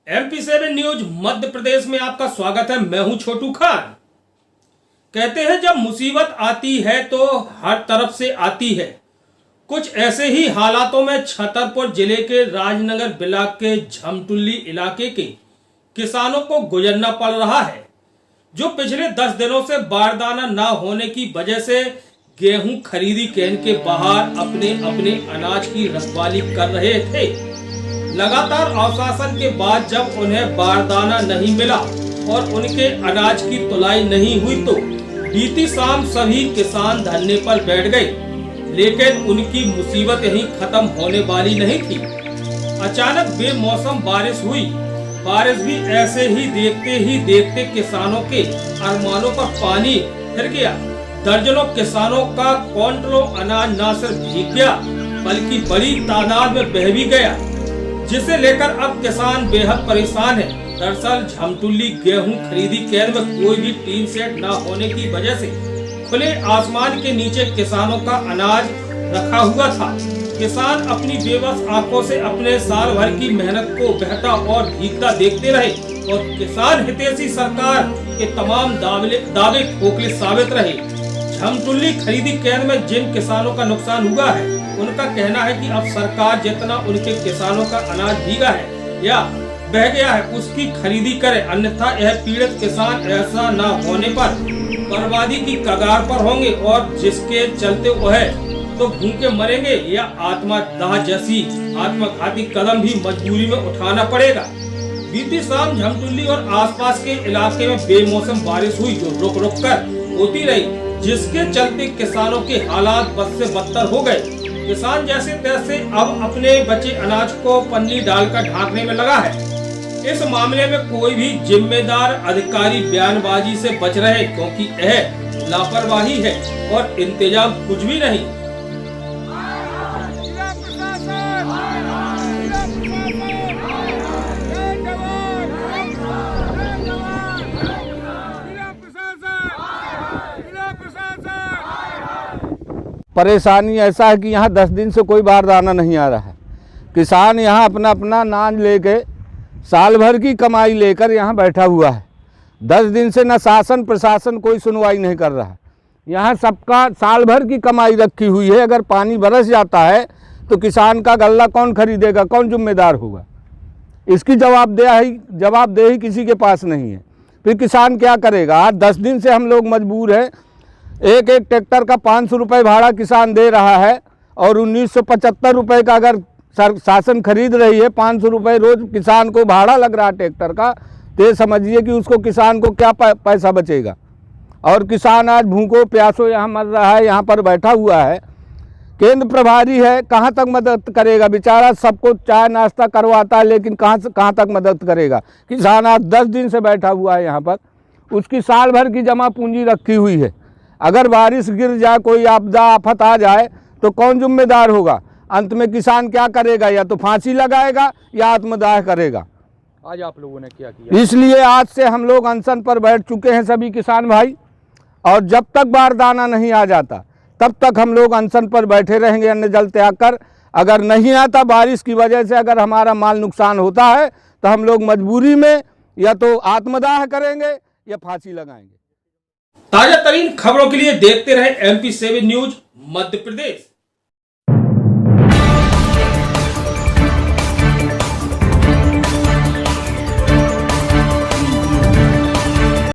MP7 news Madhya Pradesh में आपका स्वागत है। मैं हूं छोटू खान। कहते हैं जब मुसीबत आती है तो हर तरफ से आती है। कुछ ऐसे ही हालातों में छतरपुर जिले के राजनगर ब्लॉक के झमटुल्ली इलाके के किसानों को गुजरना पड़ रहा है, जो पिछले 10 दिनों से बारदाना न होने की वजह से गेहूं खरीदी केंद्र के बाहर अपने अपने अनाज की रखवाली कर रहे थे। लगातार आश्वासन के बाद जब उन्हें बारदाना नहीं मिला और उनके अनाज की तुलाई नहीं हुई तो बीती शाम सभी किसान धरने पर बैठ गए, लेकिन उनकी मुसीबत यहीं खत्म होने वाली नहीं थी। अचानक बेमौसम बारिश हुई। बारिश भी ऐसे ही देखते किसानों के अरमानों पर पानी फिर गया। दर्जनों किसानों का क्विंटलों अनाज न सिर्फ भीग गया बल्कि बड़ी तादाद में बह भी गया, जिसे लेकर अब किसान बेहद परेशान है। दरअसल झमटुल्ली गेहूं खरीदी केंद्र में कोई भी टीन सेट न होने की वजह से खुले आसमान के नीचे किसानों का अनाज रखा हुआ था। किसान अपनी बेबस आंखों से अपने साल भर की मेहनत को बहता और भीगता देखते रहे और किसान हितैषी सरकार के तमाम दावे खोखले साबित रहे। झमटुल्ली खरीदी केंद्र में जिन किसानों का नुकसान हुआ है, उनका कहना है कि अब सरकार जितना उनके किसानों का अनाज भीगा है या बह गया है उसकी खरीदी करे, अन्यथा यह पीड़ित किसान ऐसा न होने पर बर्बादी की कगार पर होंगे और जिसके चलते वह तो भूखे मरेंगे या आत्मदाह जैसी आत्मघाती कदम भी मजबूरी में उठाना पड़ेगा। बीती शाम झमटुल्ली और आसपास के इलाके में बेमौसम बारिश हुई जो रुक रुक कर होती रही, जिसके चलते किसानों के हालात बद से बदतर हो गए। किसान जैसे तैसे अब अपने बचे अनाज को पन्नी डालकर ढांकने में लगा है। इस मामले में कोई भी जिम्मेदार अधिकारी बयानबाजी से बच रहे, क्योंकि यह लापरवाही है और इंतजाम कुछ भी नहीं। परेशानी ऐसा है कि यहाँ 10 दिन से कोई बारदाना नहीं आ रहा है। किसान यहाँ अपना अपना अनाज लेके साल भर की कमाई लेकर यहाँ बैठा हुआ है। 10 दिन से न शासन प्रशासन कोई सुनवाई नहीं कर रहा है। यहाँ सबका साल भर की कमाई रखी हुई है। अगर पानी बरस जाता है तो किसान का गल्ला कौन खरीदेगा, कौन जिम्मेदार होगा? इसकी जवाबदेही किसी के पास नहीं है। फिर किसान क्या करेगा? आज 10 दिन से हम लोग मजबूर हैं। एक ट्रैक्टर का 500 रुपये भाड़ा किसान दे रहा है और 1975 रुपये का अगर शासन खरीद रही है, 500 रुपये रोज किसान को भाड़ा लग रहा है ट्रैक्टर का, तो ये समझिए कि उसको किसान को क्या पैसा बचेगा। और किसान आज भूखों प्यासों यहाँ मर रहा है, यहाँ पर बैठा हुआ है। केंद्र प्रभारी है, कहाँ तक मदद करेगा? बेचारा सबको चाय नाश्ता करवाता है, लेकिन कहाँ तक मदद करेगा? किसान आज 10 दिन से बैठा हुआ है यहाँ पर। उसकी साल भर की जमा पूंजी रखी हुई है। अगर बारिश गिर जाए, कोई आपदा आफत आ जाए तो कौन जिम्मेदार होगा? अंत में किसान क्या करेगा? या तो फांसी लगाएगा या आत्मदाह करेगा। आज आप लोगों ने क्या किया? इसलिए आज से हम लोग अनशन पर बैठ चुके हैं सभी किसान भाई, और जब तक बारदाना नहीं आ जाता तब तक हम लोग अनशन पर बैठे रहेंगे अन्न जल त्याग कर। अगर नहीं आता, बारिश की वजह से अगर हमारा माल नुकसान होता है तो हम लोग मजबूरी में या तो आत्मदाह करेंगे या फांसी लगाएंगे। ताजा तरीन खबरों के लिए देखते रहे MP7 न्यूज मध्य प्रदेश।